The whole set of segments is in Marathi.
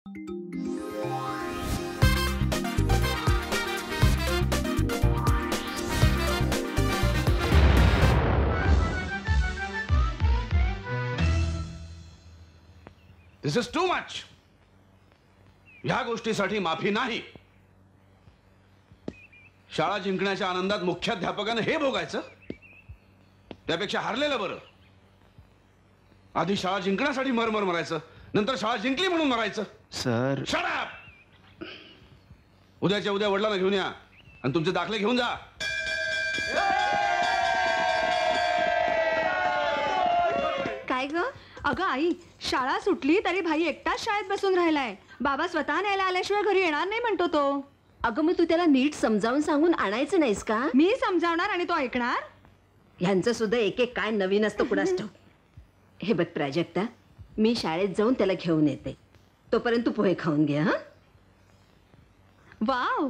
This is too much. ह्या गोष्टीसाठी माफी नाही. शाळा जिंकण्याच्या आनंदात मुख्याध्यापकानं हे भोगायचं, त्यापेक्षा हारलेलं बरं. आधी शाळा जिंकण्यासाठी मरमर मरायचं, नंतर शाळा जिंकली म्हणून मरायचं. Sir shut up. उद्याच्या उद्या वडिलांना घेऊन या आणि तुमचे दाखले घेऊन जा. काय ग? अगं आई, शाळा सुटली तरी भाई एकटाच शाळेत बसून राहिलाय. बाबा स्वतः न्यायला आल्याशिवाय घरी येणार नाही म्हणतो तो. अगं मग तू त्याला नीट समजावून सांगून आणायचं नाहीस का? मी समजावणार आणि तो ऐकणार? ह्यांचं सुद्धा एक एक काय नवीन असतं कुणास ठाऊक. हे बघ प्राजक्ता, मी शाळेत जाऊन त्याला घेऊन येते. तोपर्यंत तू पोहे खाऊन घे. हा, वाव.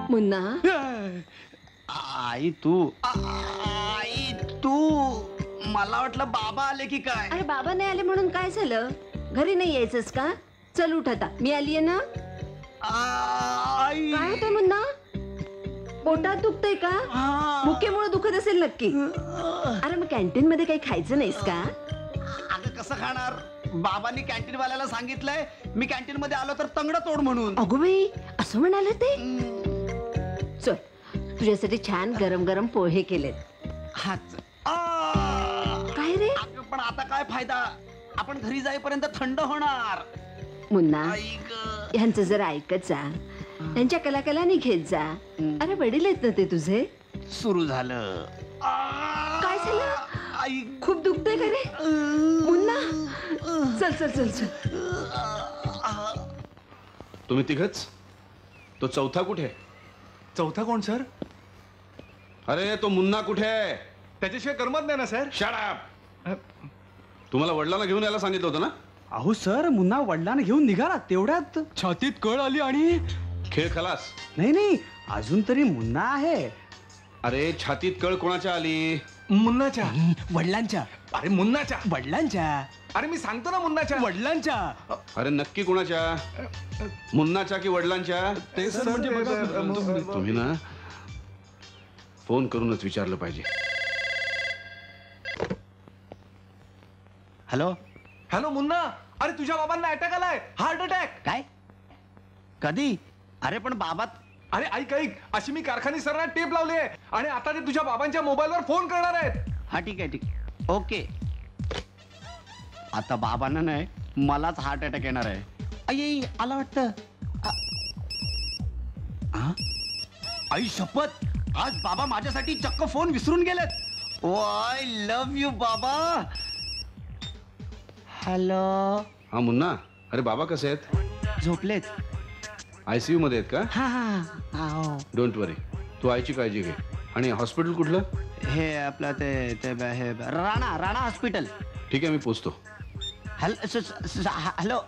मुन्ना. आई तू मला वाटलं बाबा आले की काय. अरे बाबा नाही आले म्हणून काय झालं? घरी नाही यायचंस का? चल उठ आता, मी आलीये ना. आई काय होतं मुन्ना? पोटात दुखतंय का? मुक्केमुळे दुखत असेल नक्की. अरे मग कॅन्टीन मध्ये काही खायचं नाहीस का? अगं कसं खाणार? बाबांनी कॅन्टीन वाल्याला सांगितलंय मी कॅन्टीन मध्ये आलो तर तंगड तोड म्हणून. अगो बाई, असं म्हणाले ते? चल, तुझ्यासाठी छान गरम गरम पोहे केलेत. हाच. काय रे? अगं पण आता काय फायदा? आपण घरी जाईपर्यंत थंड होणार. मुन्ना, ऐक. ह्यांचं जरा ऐकत जा. त्यांच्या कलाकलानी घेत जा. अरे वडील आहेत ना ते तुझे. सुरू झालं. काय झालं? आई खूप दुखतंय का रे मुन्ना? चल चल चल चल. तुम्ही तिघच? तो चौथा कुठे? चौथा कोण सर? अरे तो मुन्ना कुठे आहे? त्याच्याशिवाय करमत नाही ना सर. Shut up. तुम्हाला वडिलांना घेऊन यायला सांगितलं होतं ना? अहो सर, मुन्ना वडिलांना घेऊन निघाला तेवढ्यात. छातीत कळ आली आणि खेळ खलास. नाही नाही, अजून तरी मुन्ना आहे. अरे छातीत कळ कोणाच्या आली? मुन्नाच्या वडिलांच्या. अरे मुन्नाच्या वडिलांच्या. अरे मी सांगतो ना मुन्नाच्या वडिलांच्या. अरे नक्की कोणाच्या? मुन्नाच्या की वडिलांच्या? ते सर म्हणजे बघा तुम्ही ना फोन करूनच विचारलं पाहिजे. हॅलो. हॅलो मुन्ना, अरे तुझ्या बाबांना अटॅक आलाय, हार्ट अटॅक. काय? कधी? अरे पण बाबा. अरे ऐक ऐक, अशी मी कारखानी सरना टेप लावली आहे आणि आता ते तुझ्या बाबांच्या मोबाईलवर फोन करणार आहेत. हा ठीक आहे ठीक आहे. ओके. आता बाबांना नाही मलाच हार्ट अटॅक येणार आहे. आई आला वाटतं. आई शपथ, आज बाबा माझ्यासाठी चक्क फोन विसरून गेलेत. ओ आय लव्ह यू बाबा. हॅलो. हा मुन्ना, अरे बाबा कसे आहेत? झोपलेत. ICU मध्ये आहेत का? हा हा. डोंट वरी, तू आईची काळजी घे. आणि हॉस्पिटल कुठलं? हे आपलं ते हे राणा हॉस्पिटल. ठीक आहे, मी पोचतो. Hello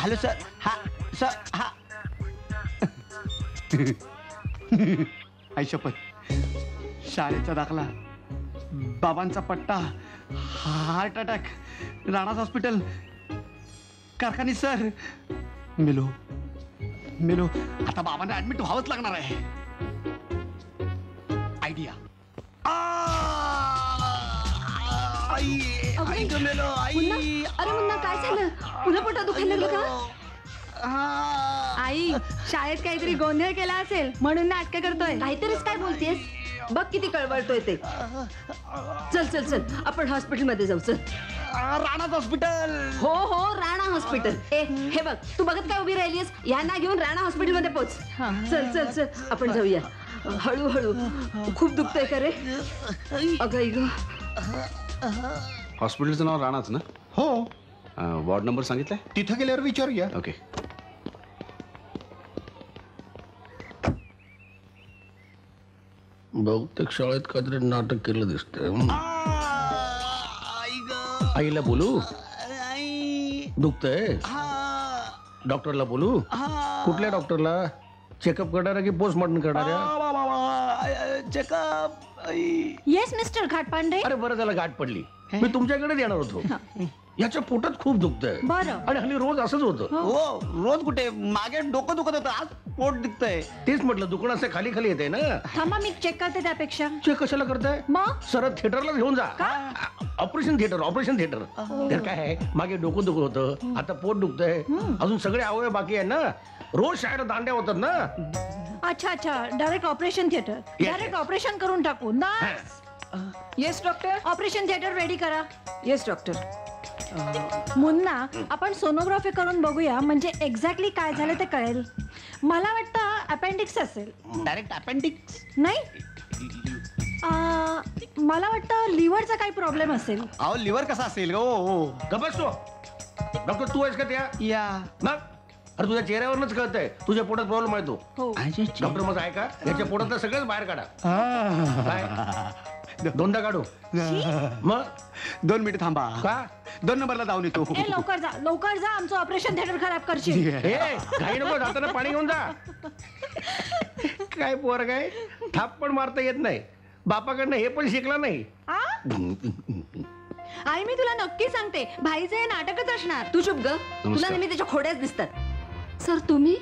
hello sir. हा सर. हा. आई शपथ, शाळेचा दाखला, बाबांचा पट्टा, heart attack, Rana hospital, Karkhani sir. मिलो. आता बाबांना ऍडमिट व्हावंच लागणार आहे. आयडिया. अरे मुन्ना, काय झालं? पुन्हा पोटात दुखायला लागलं का? आई, शाळेत काहीतरी गोंधळ केला असेल म्हणून नाटक करतोय. काहीतरीच काय बोलतेस? बघ किती कळवळतोय ते. चल चल चल, आपण हॉस्पिटल मध्ये जाऊ. चल. राणा हॉस्पिटल. हो हो, राणा हॉस्पिटल. हे बघ, तू बघत काय उभी राहिलीस? यांना घेऊन राणा हॉस्पिटल मध्ये पोच. चल चल चल, आपण जाऊया. हळूहळू. खूप दुखतंय का रे? अगं ग. हॉस्पिटलचं नाव राणाच ना? हो. वॉर्ड नंबर सांगितलाय? तिथं गेल्यावर विचारूया. ओके. बहुतेक शाळेत काहीतरी नाटक केलं दिसतंय. आईला बोलू? दुखतंय? डॉक्टरला बोलू कुठल्या डॉक्टरला चेकअप करणाऱ्या की पोस्टमॉर्टम करणाऱ्या चेकअप येस मिस्टर घाटपांडे. अरे बरं झालं गाठ पडली मी तुमच्याकडेच येणार होतो याच्या पोटात खूप दुखतंय बरं. आणि हल्ली रोज असंच होतं हो रोज कुठे मागे डोकं दुखत होतं आज पोट दिसतंय. तेच म्हटलं दुकान असं खाली खाली येते ना थांबा मी चेक करते त्यापेक्षा. चेक कशाला करताय मग सरळ थिएटरला घेऊन जा ऑपरेशन थिएटर तर काय आहे मागे डोकं दुखत होतं आता पोट दुखतंय अजून सगळे अवयव बाकी आहे ना रोज शाळेत दांड्या होतात ना. अच्छा अच्छा direct operation theatre. Direct yes. Operation करून टाकू ना. Yes doctor. Operation theatre ready करा. Yes doctor. मुन्ना आपण सोनोग्राफी करून बघूया म्हणजे एक्झॅक्टली काय झालं ते कळेल. मला वाटतं अपेंडिक्स असेल. Direct appendix. नाही मला वाटतं लिव्हरचा काही प्रॉब्लेम असेल. अहो लिव्हर कसा असेल हो. गबस तो डॉक्टर तू आहेस का त्या या मग अरे तुझ्या चेहऱ्यावरच कळतंय तुझ्या पोटात प्रॉब्लेम आहे तो. हो डॉक्टर मग आहे का याच्या पोटातलं सगळंच बाहेर काढा. काय दोनदा काढू मग 2 मिनिट थांबा. का 2 नंबरला जाऊन येतो. ए लवकर जा आमचं ऑपरेशन थिएटर खराब करशील. हे घाई नको जाताना पाणी घेऊन जा. काय पोर काय थाप पण मारता येत नाही बापाकडनं हे पण शिकला नाही. आ? आई मी तुला नक्की सांगते भाईचे हे नाटकच असणार. तू चुप ग तुला नेहमी त्याच्या खोड्याच दिसतात. सर तुम्ही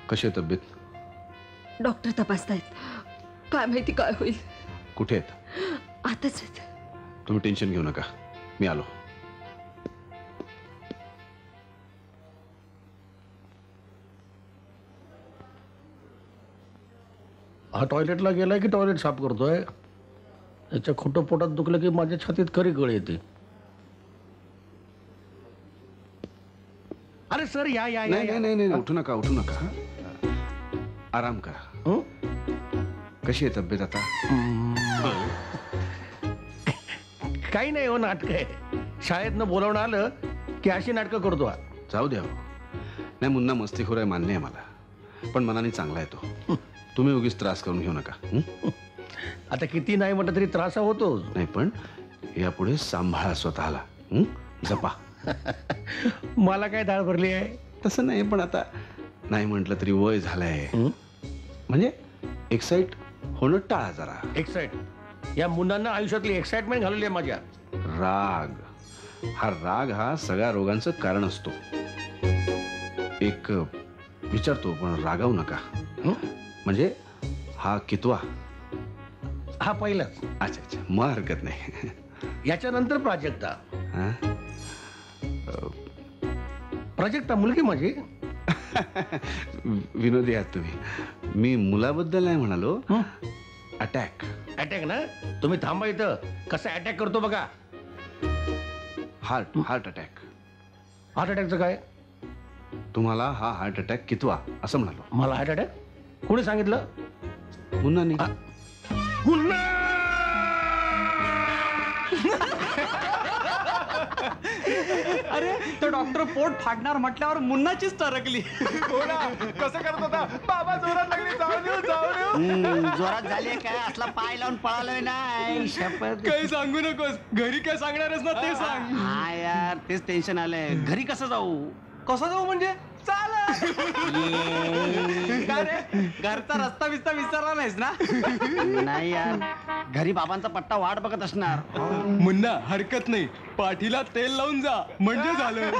कशी आहे तब्येत? डॉक्टर तपासतायत काय माहिती काय होईल. कुठे आहेत? आताच आहेत. तुम्ही टेन्शन घेऊ नका मी आलो. हा टॉयलेटला गेलाय की टॉयलेट साफ करतोय याच्या खोटं पोटात दुखलं की माझ्या छातीत खरी कळ येते. अरे सर या या या, नाही या. नाही नाही उठू नका आराम करा. हं? कशी आहे तब्येत आता? काही नाही हो नाटक आहे शाळेतनं बोलावणं आलं की अशी नाटकं करतो हा. जाऊ द्या हो. नाही मुन्ना मस्तीखोर आहे मान्य आहे मला पण मनाने चांगला आहे तो. तुम्ही उगीच त्रास करून घेऊ नका. आता किती नाही म्हटलं तरी त्रास हा होतोच. नाही पण यापुढे सांभाळा स्वतःला. जपा. मला काय धाड भरली आहे तसं नाही पण आता नाही म्हटलं तरी वय झालंय म्हणजे एक्साइट होणं टाळा जरा. एक्साइट या मुलांना आयुष्यातली एक्साइटमेंट घालवली आहे माझ्या. राग हा सगळ्या रोगांचं कारण असतो. एक विचारतो पण रागावू नका. म्हणजे हा कितवा? हा पहिलाच. अच्छा मग हरकत नाही. याच्यानंतर प्राजक्ता. हा? प्राजक्ता मुलगी माझी. विनोदी आहात तुम्ही. मी मुलाबद्दल नाही म्हणालो. अटॅक ना तुम्ही थांबा इथं कसा अटॅक करतो बघा. Heart attack. हार्ट अटॅकचं काय? तुम्हाला हा हार्ट अटॅक कितवा असं म्हणालो. मला हार्ट अटॅक कोणी सांगितलं? मुन्नानी. अरे तो डॉक्टर पोट फाडणार म्हटल्यावर मुन्नाचीच टरकली. हो ना कसं करत होता बाबा जोरात लागली जाऊ देऊ. जोरात झाली काय असला पाय लावून पळालोय नाही शपथ. काही सांगू नकोस घरी काय सांगणारच ना ते सांग. हा यार तेच टेन्शन आलंय घरी कसं जाऊ. कसं जाऊ म्हणजे चाल. काय रे घरचा रस्ता बिस्ता विसरला नाहीस ना. नाही यार घरी बाबांचा पट्टा वाट बघत असणार. मुन्ना हरकत नाही पाठीला तेल लावून जा म्हणजे झालं.